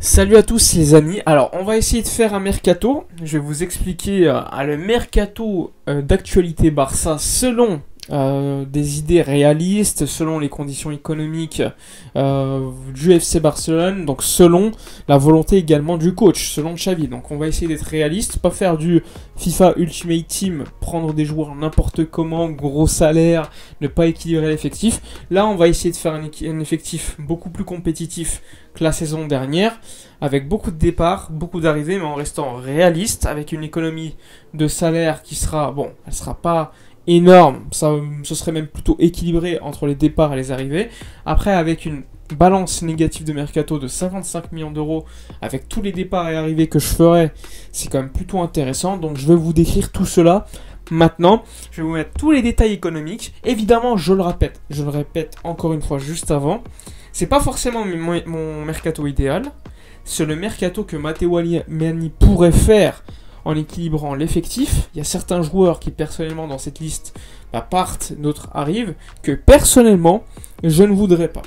Salut à tous les amis, alors on va essayer de faire un mercato, je vais vous expliquer le mercato d'actualité Barça selon des idées réalistes, selon les conditions économiques du FC Barcelone, donc selon la volonté également du coach, selon Xavi. Donc on va essayer d'être réaliste, pas faire du FIFA Ultimate Team, prendre des joueurs n'importe comment, gros salaire, ne pas équilibrer l'effectif. Là on va essayer de faire un effectif beaucoup plus compétitif que la saison dernière, avec beaucoup de départs, beaucoup d'arrivées, mais en restant réaliste, avec une économie de salaire qui sera, bon, elle sera pas énorme, ce serait même plutôt équilibré entre les départs et les arrivées. Après, avec une balance négative de mercato de 55 millions d'euros, avec tous les départs et arrivées que je ferai, c'est quand même plutôt intéressant. Donc je vais vous décrire tout cela maintenant. Je vais vous mettre tous les détails économiques. Évidemment, je le répète encore une fois juste avant, c'est pas forcément mon mercato idéal, c'est le mercato que Matteo Alemany pourrait faire en équilibrant l'effectif. Il y a certains joueurs qui personnellement dans cette liste partent, d'autres arrivent, que personnellement je ne voudrais pas.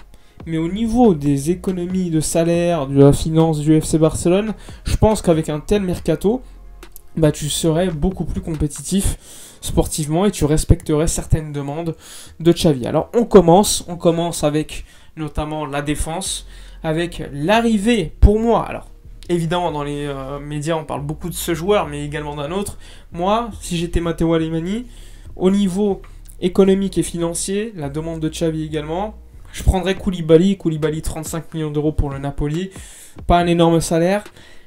Mais au niveau des économies de salaire, de la finance du FC Barcelone, je pense qu'avec un tel mercato, tu serais beaucoup plus compétitif sportivement et tu respecterais certaines demandes de Xavi. Alors on commence avec notamment la défense, avec l'arrivée pour moi. Alors évidemment, dans les médias, on parle beaucoup de ce joueur, mais également d'un autre. Moi, si j'étais Matteo Alemany, au niveau économique et financier, la demande de Xavi également, je prendrais Koulibaly, 35 millions d'euros pour le Napoli, pas un énorme salaire.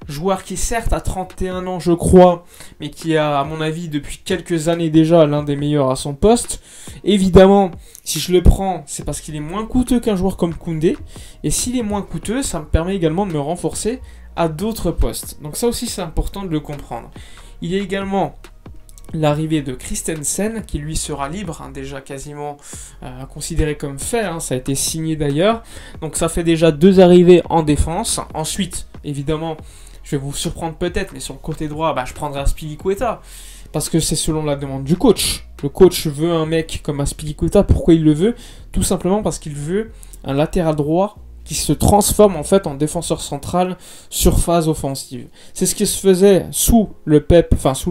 Joueur qui certes a 31 ans je crois, mais qui a à mon avis depuis quelques années déjà l'un des meilleurs à son poste. Évidemment, si je le prends, c'est parce qu'il est moins coûteux qu'un joueur comme Koundé. Et s'il est moins coûteux, ça me permet également de me renforcer à d'autres postes. Donc ça aussi c'est important de le comprendre. Il y a également l'arrivée de Christensen qui lui sera libre, déjà quasiment considéré comme fait, ça a été signé d'ailleurs. Donc ça fait déjà 2 arrivées en défense. Ensuite, évidemment, je vais vous surprendre peut-être, mais sur le côté droit, je prendrai Azpilicueta. Parce que c'est selon la demande du coach. Le coach veut un mec comme Azpilicueta. Pourquoi il le veut? Tout simplement parce qu'il veut un latéral droit qui se transforme en fait en défenseur central sur phase offensive. C'est ce qui se faisait sous le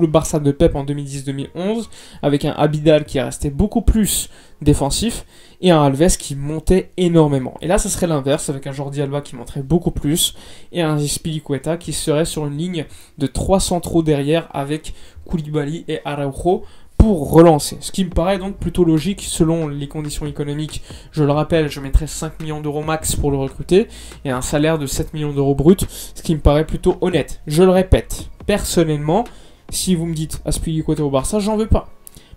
Barça de Pep en 2010-2011, avec un Abidal qui est resté beaucoup plus défensif et un Alves qui montait énormément. Et là, ça serait l'inverse, avec un Jordi Alba qui monterait beaucoup plus et un Azpilicueta qui serait sur une ligne de 3 centraux derrière avec Koulibaly et Araujo pour relancer. Ce qui me paraît donc plutôt logique selon les conditions économiques. Je le rappelle, je mettrais 5 millions d'euros max pour le recruter et un salaire de 7 millions d'euros brut, ce qui me paraît plutôt honnête. Je le répète, personnellement, si vous me dites Azpilicueta au Barça, j'en veux pas.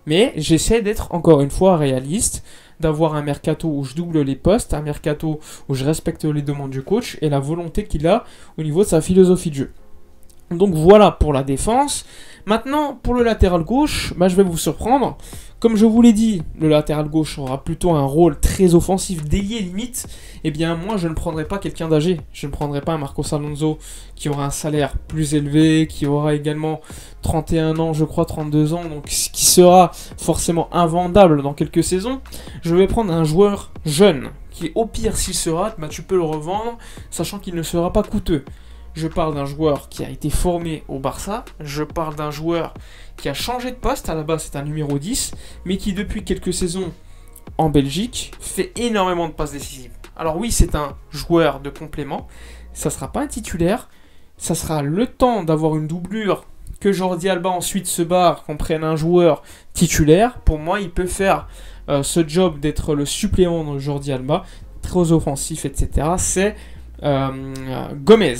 Mais j'essaie d'être encore une fois réaliste, d'avoir un mercato où je double les postes, un mercato où je respecte les demandes du coach et la volonté qu'il a au niveau de sa philosophie de jeu. Donc voilà pour la défense. Maintenant, pour le latéral gauche, je vais vous surprendre. Comme je vous l'ai dit, le latéral gauche aura plutôt un rôle très offensif, délié limite. Eh bien, moi, je ne prendrai pas quelqu'un d'âgé. Je ne prendrai pas un Marcos Alonso qui aura un salaire plus élevé, qui aura également 31 ans, je crois 32 ans, donc qui sera forcément invendable dans quelques saisons. Je vais prendre un joueur jeune, qui au pire, s'il se rate, tu peux le revendre, sachant qu'il ne sera pas coûteux. Je parle d'un joueur qui a été formé au Barça, je parle d'un joueur qui a changé de poste, à la base c'est un numéro 10, mais qui depuis quelques saisons en Belgique fait énormément de passes décisives. Alors oui, c'est un joueur de complément, ça ne sera pas un titulaire, ça sera le temps d'avoir une doublure, que Jordi Alba ensuite se barre, qu'on prenne un joueur titulaire. Pour moi, il peut faire ce job d'être le supplément de Jordi Alba, très offensif, etc. C'est Gomez.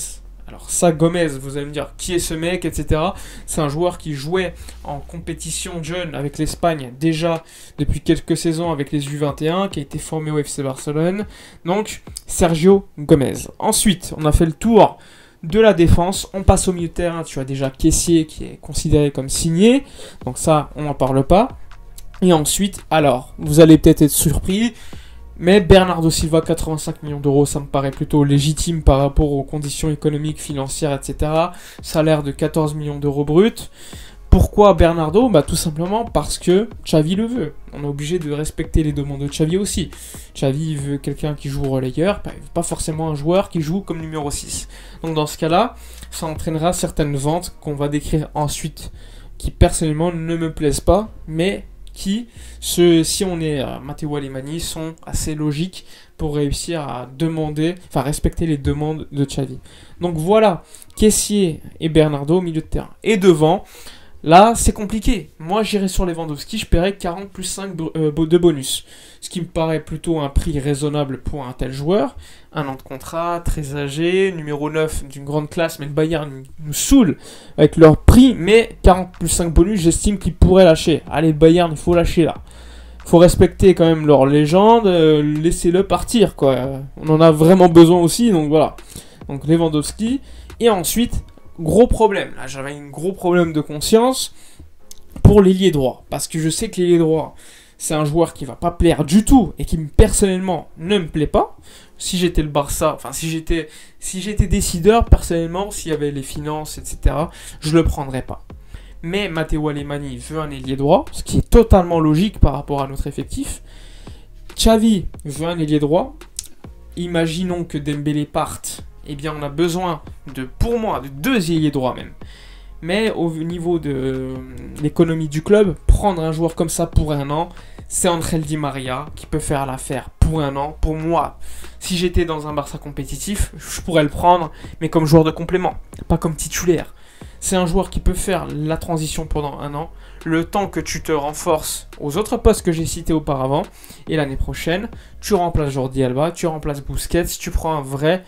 Alors ça, Gomez, vous allez me dire, qui est ce mec, etc. C'est un joueur qui jouait en compétition jeune avec l'Espagne déjà depuis quelques saisons avec les U21, qui a été formé au FC Barcelone. Donc, Sergio Gomez. Ensuite, on a fait le tour de la défense. On passe au milieu de terrain. Tu as déjà Kessié qui est considéré comme signé. Donc ça, on n'en parle pas. Et ensuite, alors, vous allez peut-être être surpris, mais Bernardo Silva, 85 millions d'euros, ça me paraît plutôt légitime par rapport aux conditions économiques, financières, etc. Salaire de 14 millions d'euros bruts. Pourquoi Bernardo? Bah tout simplement parce que Xavi le veut. On est obligé de respecter les demandes de Xavi aussi. Xavi veut quelqu'un qui joue relayeur, pas forcément un joueur qui joue comme numéro 6. Donc dans ce cas-là, ça entraînera certaines ventes qu'on va décrire ensuite, qui personnellement ne me plaisent pas, mais qui, si on est Matteo Alemany, sont assez logiques pour réussir à respecter les demandes de Xavi. Donc voilà, Kessié et Bernardo au milieu de terrain. Et devant, là, c'est compliqué. Moi, j'irai sur Lewandowski, je paierai 40 plus 5 de bonus. Ce qui me paraît plutôt un prix raisonnable pour un tel joueur. Un an de contrat, très âgé, numéro 9 d'une grande classe, mais le Bayern nous saoule avec leur prix. Mais 40 plus 5 bonus, j'estime qu'ils pourraient lâcher. Allez, le Bayern, il faut lâcher là. Il faut respecter quand même leur légende, laissez-le partir, quoi. On en a vraiment besoin aussi, donc voilà. Donc Lewandowski. Et ensuite, gros problème. Là, j'avais un gros problème de conscience pour l'ailier droit. Parce que je sais que l'ailier droit, c'est un joueur qui va pas plaire du tout et qui personnellement ne me plaît pas. Si j'étais le Barça, enfin si j'étais décideur, personnellement, s'il y avait les finances, etc., je le prendrais pas. Mais Matteo Alemany veut un ailier droit, ce qui est totalement logique par rapport à notre effectif. Xavi veut un ailier droit. Imaginons que Dembélé parte. Eh bien, on a besoin pour moi, de 2 ailiers droits même. Mais au niveau de l'économie du club, prendre un joueur comme ça pour un an, c'est Angel Di Maria qui peut faire l'affaire pour un an. Pour moi, si j'étais dans un Barça compétitif, je pourrais le prendre, mais comme joueur de complément, pas comme titulaire. C'est un joueur qui peut faire la transition pendant un an, le temps que tu te renforces aux autres postes que j'ai cités auparavant, et l'année prochaine, tu remplaces Jordi Alba, tu remplaces Busquets, tu prends un vrai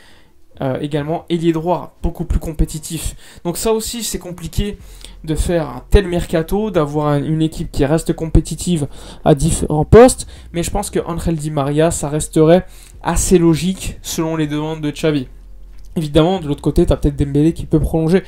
également ailier droit, beaucoup plus compétitif. Donc ça aussi, c'est compliqué de faire un tel mercato, d'avoir une équipe qui reste compétitive à différents postes, mais je pense que Angel Di Maria, ça resterait assez logique selon les demandes de Xavi. Évidemment, de l'autre côté, tu as peut-être Dembélé qui peut prolonger.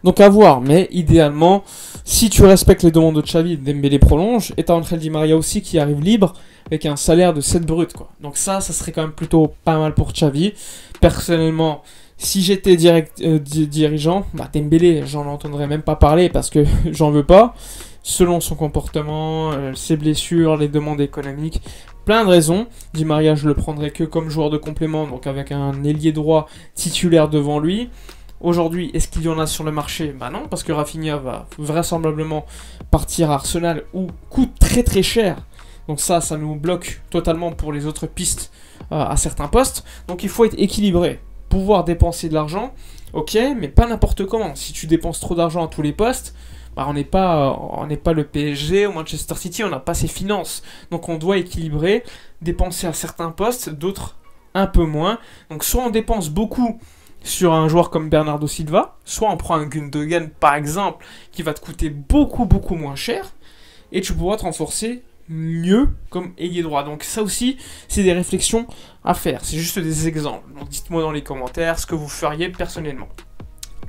Donc à voir, mais idéalement, si tu respectes les demandes de Xavi, Dembélé prolonge, et tu as Angel Di Maria aussi qui arrive libre, avec un salaire de 7 brut, quoi. Donc ça serait quand même plutôt pas mal pour Xavi. Personnellement, si j'étais dirigeant, Dembélé, j'en entendrais même pas parler parce que j'en veux pas. Selon son comportement, ses blessures, les demandes économiques, plein de raisons. Di Maria, je le prendrais que comme joueur de complément, donc avec un ailier droit titulaire devant lui. Aujourd'hui, est-ce qu'il y en a sur le marché? Non, parce que Rafinha va vraisemblablement partir à Arsenal où coûte très très cher. Donc ça nous bloque totalement pour les autres pistes à certains postes. Donc il faut être équilibré. Pouvoir dépenser de l'argent, ok, mais pas n'importe comment. Si tu dépenses trop d'argent à tous les postes, on n'est pas le PSG ou Manchester City, on n'a pas ses finances. Donc on doit équilibrer, dépenser à certains postes, d'autres un peu moins. Donc soit on dépense beaucoup sur un joueur comme Bernardo Silva, soit on prend un Gundogan par exemple, qui va te coûter beaucoup beaucoup moins cher, et tu pourras te renforcer mieux comme ailier droit. Donc ça aussi, c'est des réflexions à faire. C'est juste des exemples. Donc dites-moi dans les commentaires ce que vous feriez personnellement.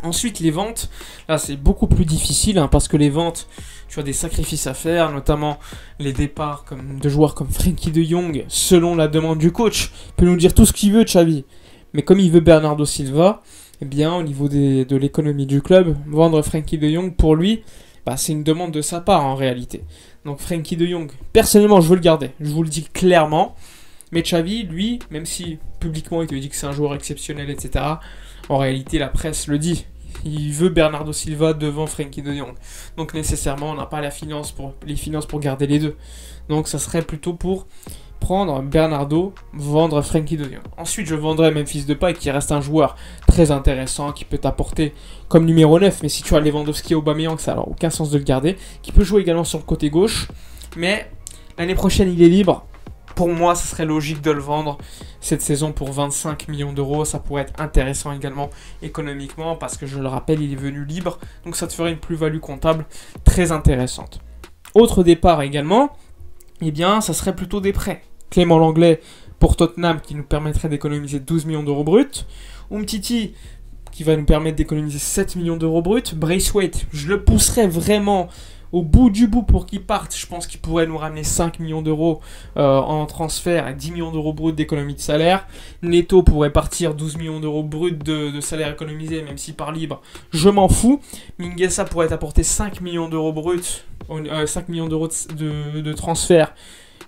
Ensuite, les ventes, là c'est beaucoup plus difficile parce que les ventes, tu as des sacrifices à faire, notamment les départs de joueurs comme Frenkie de Jong, selon la demande du coach. Il peut nous dire tout ce qu'il veut, Xavi. Mais comme il veut Bernardo Silva, eh bien au niveau de l'économie du club, vendre Frenkie de Jong pour lui, c'est une demande de sa part en réalité. Donc Frenkie de Jong, personnellement je veux le garder, je vous le dis clairement. Mais Xavi, lui, même si publiquement il te dit que c'est un joueur exceptionnel, etc., en réalité la presse le dit. Il veut Bernardo Silva devant Frenkie de Jong. Donc nécessairement on n'a pas les finances pour garder les deux. Donc ça serait plutôt pour prendre Bernardo, vendre Frenkie de Jong. Ensuite je vendrais Memphis Depay qui reste un joueur très intéressant, qui peut t'apporter comme numéro 9, mais si tu as Lewandowski et Aubameyang, ça n'a aucun sens de le garder, qui peut jouer également sur le côté gauche, mais l'année prochaine il est libre. Pour moi, ce serait logique de le vendre cette saison pour 25 millions d'euros. Ça pourrait être intéressant également économiquement parce que je le rappelle, il est venu libre. Donc ça te ferait une plus-value comptable très intéressante. Autre départ également, eh bien, ça serait plutôt des prêts. Clément Lenglet pour Tottenham qui nous permettrait d'économiser 12 millions d'euros bruts. Umtiti qui va nous permettre d'économiser 7 millions d'euros bruts. Braithwaite, je le pousserai vraiment au bout du bout pour qu'il parte. Je pense qu'il pourrait nous ramener 5 millions d'euros en transfert et 10 millions d'euros bruts d'économie de salaire. Neto pourrait partir 12 millions d'euros bruts de salaire économisé, même si par libre, je m'en fous. Mingueza pourrait apporter 5 millions d'euros bruts, 5 millions d'euros de transfert.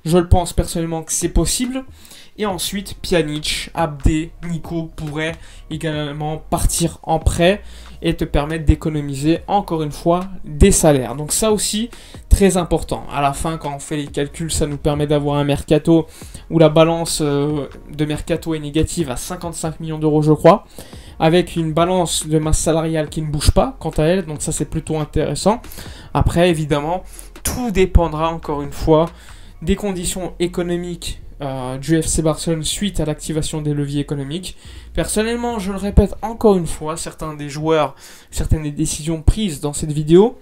Je le pense personnellement que c'est possible. Et ensuite, Pjanic, Abdé, Nico pourraient également partir en prêt et te permettre d'économiser encore une fois des salaires. Donc ça aussi, très important. À la fin, quand on fait les calculs, ça nous permet d'avoir un mercato où la balance de mercato est négative à 55 millions d'euros, je crois, avec une balance de masse salariale qui ne bouge pas quant à elle. Donc ça, c'est plutôt intéressant. Après, évidemment, tout dépendra encore une fois des conditions économiques du FC Barcelone suite à l'activation des leviers économiques. Personnellement, je le répète encore une fois, certaines des décisions prises dans cette vidéo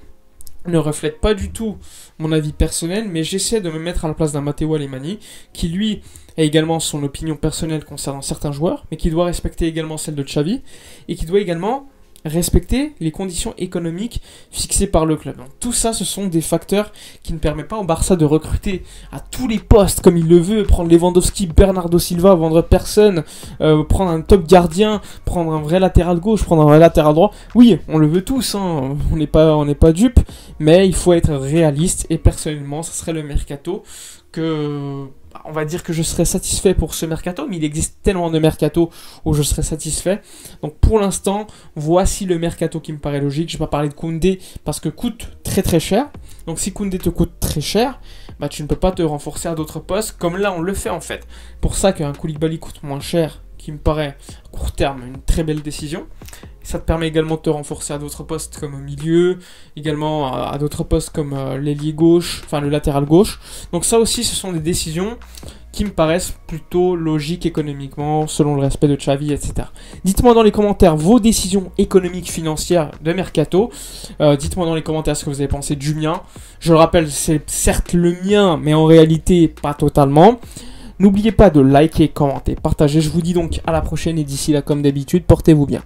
ne reflètent pas du tout mon avis personnel, mais j'essaie de me mettre à la place d'un Matteo Alemany, qui lui a également son opinion personnelle concernant certains joueurs, mais qui doit respecter également celle de Xavi, et qui doit également respecter les conditions économiques fixées par le club. Donc, tout ça, ce sont des facteurs qui ne permettent pas au Barça de recruter à tous les postes comme il le veut, prendre Lewandowski, Bernardo Silva, vendre personne, prendre un top gardien, prendre un vrai latéral gauche, prendre un vrai latéral droit. Oui, on le veut tous, hein, on n'est pas dupes, mais il faut être réaliste et personnellement, ce serait le mercato que... On va dire que je serais satisfait pour ce mercato, mais il existe tellement de mercato où je serais satisfait. Donc pour l'instant, voici le mercato qui me paraît logique. Je ne vais pas parler de Koundé parce que coûte très très cher. Donc si Koundé te coûte très cher, bah, tu ne peux pas te renforcer à d'autres postes, comme là on le fait en fait. Pour ça qu'un Koulibaly coûte moins cher, qui me paraît à court terme une très belle décision. Ça te permet également de te renforcer à d'autres postes comme au milieu, également à d'autres postes comme l'ailier gauche, enfin le latéral gauche. Donc ça aussi, ce sont des décisions qui me paraissent plutôt logiques économiquement, selon le respect de Xavi, etc. Dites-moi dans les commentaires vos décisions économiques financières de Mercato. Dites-moi dans les commentaires ce que vous avez pensé du mien. Je le rappelle, c'est certes le mien, mais en réalité pas totalement. N'oubliez pas de liker, commenter, partager. Je vous dis donc à la prochaine et d'ici là, comme d'habitude, portez-vous bien.